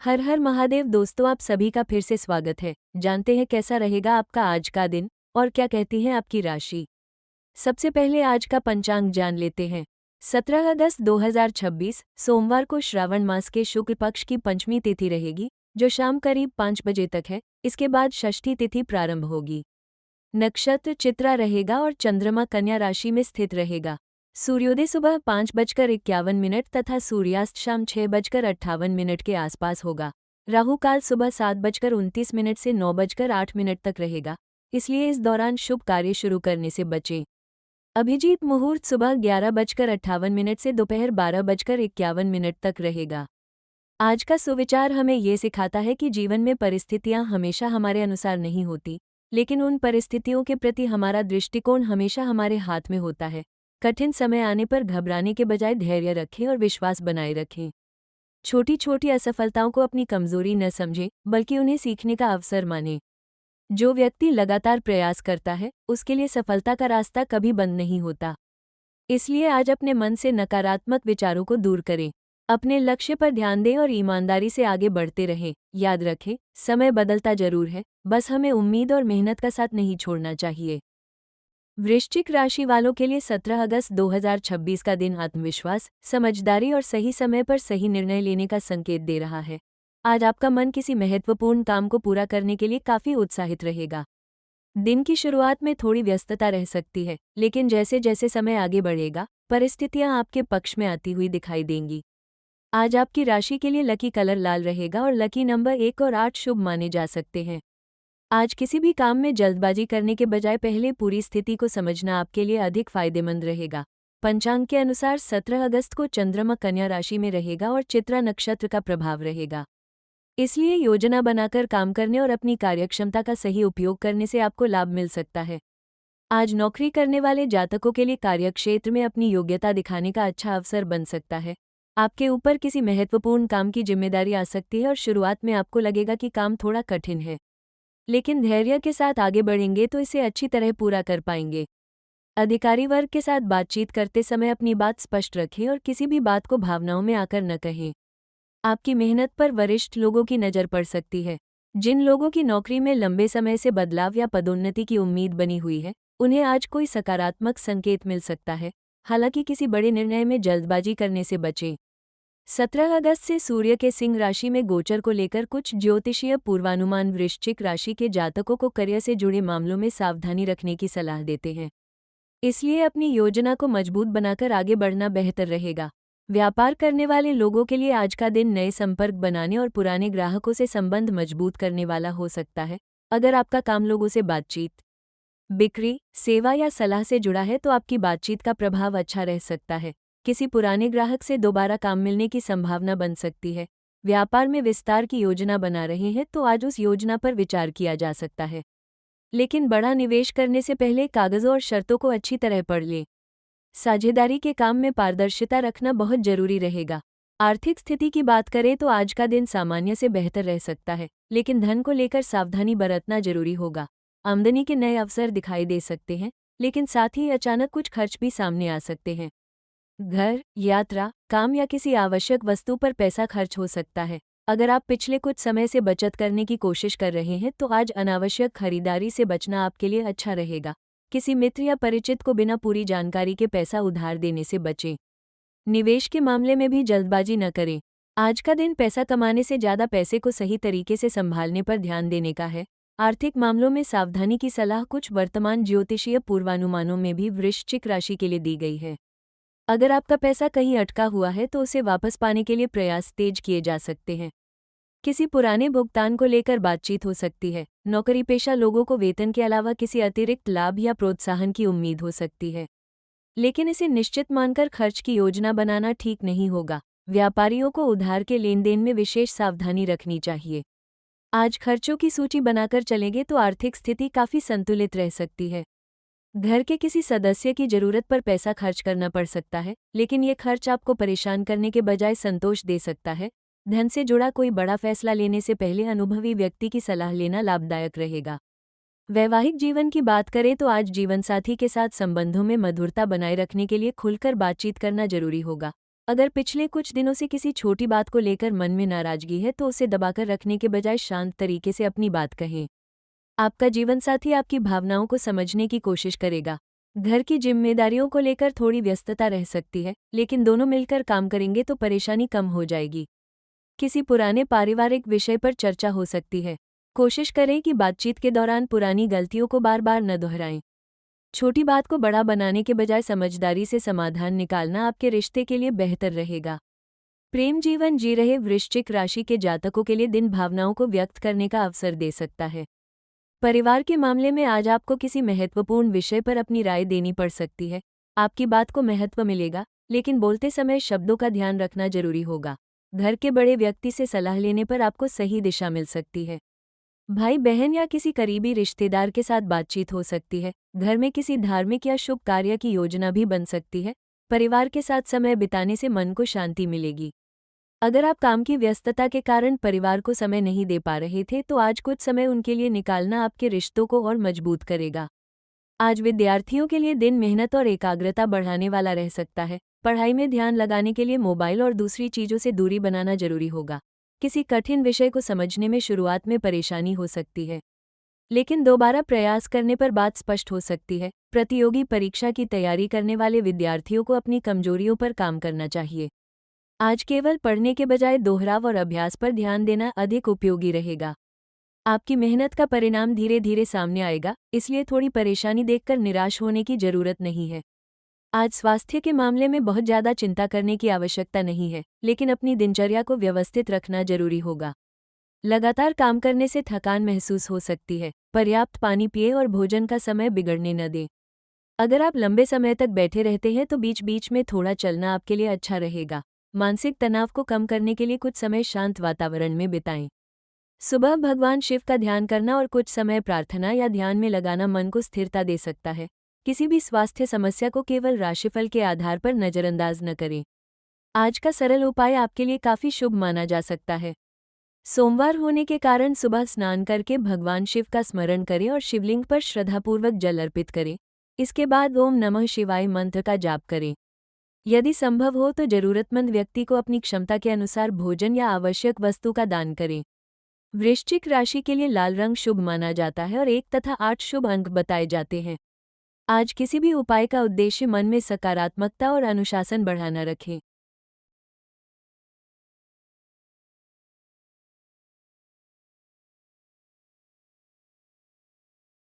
हर हर महादेव दोस्तों, आप सभी का फिर से स्वागत है। जानते हैं कैसा रहेगा आपका आज का दिन और क्या कहती है आपकी राशि। सबसे पहले आज का पंचांग जान लेते हैं। 17 अगस्त 2026 सोमवार को श्रावण मास के शुक्ल पक्ष की पंचमी तिथि रहेगी, जो शाम करीब 5 बजे तक है। इसके बाद षष्ठी तिथि प्रारंभ होगी। नक्षत्र चित्रा रहेगा और चंद्रमा कन्या राशि में स्थित रहेगा। सूर्योदय सुबह 5:51 तथा सूर्यास्त शाम 6:58 के आसपास होगा। राहु काल सुबह 7:29 से 9:08 तक रहेगा, इसलिए इस दौरान शुभ कार्य शुरू करने से बचें। अभिजीत मुहूर्त सुबह 11:58 से दोपहर 12:51 तक रहेगा। आज का सुविचार हमें ये सिखाता है कि जीवन में परिस्थितियां हमेशा हमारे अनुसार नहीं होती, लेकिन उन परिस्थितियों के प्रति हमारा दृष्टिकोण हमेशा हमारे हाथ में होता है। कठिन समय आने पर घबराने के बजाय धैर्य रखें और विश्वास बनाए रखें। छोटी छोटी असफलताओं को अपनी कमजोरी न समझें, बल्कि उन्हें सीखने का अवसर मानें। जो व्यक्ति लगातार प्रयास करता है, उसके लिए सफलता का रास्ता कभी बंद नहीं होता। इसलिए आज अपने मन से नकारात्मक विचारों को दूर करें। अपने लक्ष्य पर ध्यान दें और ईमानदारी से आगे बढ़ते रहें। याद रखें, समय बदलता जरूर है, बस हमें उम्मीद और मेहनत का साथ नहीं छोड़ना चाहिए। वृश्चिक राशि वालों के लिए 17 अगस्त 2026 का दिन आत्मविश्वास, समझदारी और सही समय पर सही निर्णय लेने का संकेत दे रहा है। आज आपका मन किसी महत्वपूर्ण काम को पूरा करने के लिए काफी उत्साहित रहेगा। दिन की शुरुआत में थोड़ी व्यस्तता रह सकती है, लेकिन जैसे जैसे समय आगे बढ़ेगा, परिस्थितियां आपके पक्ष में आती हुई दिखाई देंगी। आज आपकी राशि के लिए लकी कलर लाल रहेगा और लकी नंबर 1 और 8 शुभ माने जा सकते हैं। आज किसी भी काम में जल्दबाजी करने के बजाय पहले पूरी स्थिति को समझना आपके लिए अधिक फायदेमंद रहेगा। पंचांग के अनुसार 17 अगस्त को चंद्रमा कन्या राशि में रहेगा और चित्रा नक्षत्र का प्रभाव रहेगा। इसलिए योजना बनाकर काम करने और अपनी कार्यक्षमता का सही उपयोग करने से आपको लाभ मिल सकता है। आज नौकरी करने वाले जातकों के लिए कार्यक्षेत्र में अपनी योग्यता दिखाने का अच्छा अवसर बन सकता है। आपके ऊपर किसी महत्वपूर्ण काम की जिम्मेदारी आ सकती है और शुरुआत में आपको लगेगा कि काम थोड़ा कठिन है, लेकिन धैर्य के साथ आगे बढ़ेंगे तो इसे अच्छी तरह पूरा कर पाएंगे। अधिकारी वर्ग के साथ बातचीत करते समय अपनी बात स्पष्ट रखें और किसी भी बात को भावनाओं में आकर न कहें। आपकी मेहनत पर वरिष्ठ लोगों की नज़र पड़ सकती है। जिन लोगों की नौकरी में लंबे समय से बदलाव या पदोन्नति की उम्मीद बनी हुई है, उन्हें आज कोई सकारात्मक संकेत मिल सकता है। हालांकि किसी बड़े निर्णय में जल्दबाजी करने से बचें। 17 अगस्त से सूर्य के सिंह राशि में गोचर को लेकर कुछ ज्योतिषीय पूर्वानुमान वृश्चिक राशि के जातकों को करियर से जुड़े मामलों में सावधानी रखने की सलाह देते हैं। इसलिए अपनी योजना को मजबूत बनाकर आगे बढ़ना बेहतर रहेगा। व्यापार करने वाले लोगों के लिए आज का दिन नए संपर्क बनाने और पुराने ग्राहकों से संबंध मजबूत करने वाला हो सकता है। अगर आपका काम लोगों से बातचीत, बिक्री, सेवा या सलाह से जुड़ा है तो आपकी बातचीत का प्रभाव अच्छा रह सकता है। किसी पुराने ग्राहक से दोबारा काम मिलने की संभावना बन सकती है। व्यापार में विस्तार की योजना बना रहे हैं तो आज उस योजना पर विचार किया जा सकता है, लेकिन बड़ा निवेश करने से पहले कागजों और शर्तों को अच्छी तरह पढ़ लें। साझेदारी के काम में पारदर्शिता रखना बहुत जरूरी रहेगा। आर्थिक स्थिति की बात करें तो आज का दिन सामान्य से बेहतर रह सकता है, लेकिन धन को लेकर सावधानी बरतना जरूरी होगा। आमदनी के नए अवसर दिखाई दे सकते हैं, लेकिन साथ ही अचानक कुछ खर्च भी सामने आ सकते हैं। घर, यात्रा, काम या किसी आवश्यक वस्तु पर पैसा खर्च हो सकता है। अगर आप पिछले कुछ समय से बचत करने की कोशिश कर रहे हैं तो आज अनावश्यक खरीदारी से बचना आपके लिए अच्छा रहेगा। किसी मित्र या परिचित को बिना पूरी जानकारी के पैसा उधार देने से बचें। निवेश के मामले में भी जल्दबाजी न करें। आज का दिन पैसा कमाने से ज़्यादा पैसे को सही तरीके से संभालने पर ध्यान देने का है। आर्थिक मामलों में सावधानी की सलाह कुछ वर्तमान ज्योतिषीय पूर्वानुमानों में भी वृश्चिक राशि के लिए दी गई है। अगर आपका पैसा कहीं अटका हुआ है तो उसे वापस पाने के लिए प्रयास तेज किए जा सकते हैं। किसी पुराने भुगतान को लेकर बातचीत हो सकती है। नौकरी पेशा लोगों को वेतन के अलावा किसी अतिरिक्त लाभ या प्रोत्साहन की उम्मीद हो सकती है, लेकिन इसे निश्चित मानकर खर्च की योजना बनाना ठीक नहीं होगा। व्यापारियों को उधार के लेन देन में विशेष सावधानी रखनी चाहिए। आज खर्चों की सूची बनाकर चलेंगे तो आर्थिक स्थिति काफी संतुलित रह सकती है। घर के किसी सदस्य की जरूरत पर पैसा खर्च करना पड़ सकता है, लेकिन ये खर्च आपको परेशान करने के बजाय संतोष दे सकता है। धन से जुड़ा कोई बड़ा फैसला लेने से पहले अनुभवी व्यक्ति की सलाह लेना लाभदायक रहेगा। वैवाहिक जीवन की बात करें तो आज जीवनसाथी के साथ संबंधों में मधुरता बनाए रखने के लिए खुलकर बातचीत करना जरूरी होगा। अगर पिछले कुछ दिनों से किसी छोटी बात को लेकर मन में नाराजगी है तो उसे दबाकर रखने के बजाय शांत तरीके से अपनी बात कहें। आपका जीवनसाथी आपकी भावनाओं को समझने की कोशिश करेगा। घर की जिम्मेदारियों को लेकर थोड़ी व्यस्तता रह सकती है, लेकिन दोनों मिलकर काम करेंगे तो परेशानी कम हो जाएगी। किसी पुराने पारिवारिक विषय पर चर्चा हो सकती है। कोशिश करें कि बातचीत के दौरान पुरानी गलतियों को बार बार न दोहराएं। छोटी बात को बड़ा बनाने के बजाय समझदारी से समाधान निकालना आपके रिश्ते के लिए बेहतर रहेगा। प्रेम जीवन जी रहे वृश्चिक राशि के जातकों के लिए दिन भावनाओं को व्यक्त करने का अवसर दे सकता है। परिवार के मामले में आज आपको किसी महत्वपूर्ण विषय पर अपनी राय देनी पड़ सकती है। आपकी बात को महत्व मिलेगा, लेकिन बोलते समय शब्दों का ध्यान रखना जरूरी होगा। घर के बड़े व्यक्ति से सलाह लेने पर आपको सही दिशा मिल सकती है। भाई बहन या किसी करीबी रिश्तेदार के साथ बातचीत हो सकती है। घर में किसी धार्मिक या शुभ कार्य की योजना भी बन सकती है। परिवार के साथ समय बिताने से मन को शांति मिलेगी। अगर आप काम की व्यस्तता के कारण परिवार को समय नहीं दे पा रहे थे तो आज कुछ समय उनके लिए निकालना आपके रिश्तों को और मजबूत करेगा। आज विद्यार्थियों के लिए दिन मेहनत और एकाग्रता बढ़ाने वाला रह सकता है। पढ़ाई में ध्यान लगाने के लिए मोबाइल और दूसरी चीजों से दूरी बनाना जरूरी होगा। किसी कठिन विषय को समझने में शुरुआत में परेशानी हो सकती है, लेकिन दोबारा प्रयास करने पर बात स्पष्ट हो सकती है। प्रतियोगी परीक्षा की तैयारी करने वाले विद्यार्थियों को अपनी कमजोरियों पर काम करना चाहिए। आज केवल पढ़ने के बजाय दोहराव और अभ्यास पर ध्यान देना अधिक उपयोगी रहेगा। आपकी मेहनत का परिणाम धीरे धीरे सामने आएगा, इसलिए थोड़ी परेशानी देखकर निराश होने की जरूरत नहीं है। आज स्वास्थ्य के मामले में बहुत ज़्यादा चिंता करने की आवश्यकता नहीं है, लेकिन अपनी दिनचर्या को व्यवस्थित रखना जरूरी होगा। लगातार काम करने से थकान महसूस हो सकती है। पर्याप्त पानी पिए और भोजन का समय बिगड़ने न दें। अगर आप लंबे समय तक बैठे रहते हैं तो बीच बीच में थोड़ा चलना आपके लिए अच्छा रहेगा। मानसिक तनाव को कम करने के लिए कुछ समय शांत वातावरण में बिताएं। सुबह भगवान शिव का ध्यान करना और कुछ समय प्रार्थना या ध्यान में लगाना मन को स्थिरता दे सकता है। किसी भी स्वास्थ्य समस्या को केवल राशिफल के आधार पर नजरअंदाज न करें। आज का सरल उपाय आपके लिए काफी शुभ माना जा सकता है। सोमवार होने के कारण सुबह स्नान करके भगवान शिव का स्मरण करें और शिवलिंग पर श्रद्धापूर्वक जल अर्पित करें। इसके बाद ओम नमः शिवाय मंत्र का जाप करें। यदि संभव हो तो जरूरतमंद व्यक्ति को अपनी क्षमता के अनुसार भोजन या आवश्यक वस्तु का दान करें। वृश्चिक राशि के लिए लाल रंग शुभ माना जाता है और 1 तथा 8 शुभ अंक बताए जाते हैं। आज किसी भी उपाय का उद्देश्य मन में सकारात्मकता और अनुशासन बढ़ाना रखें।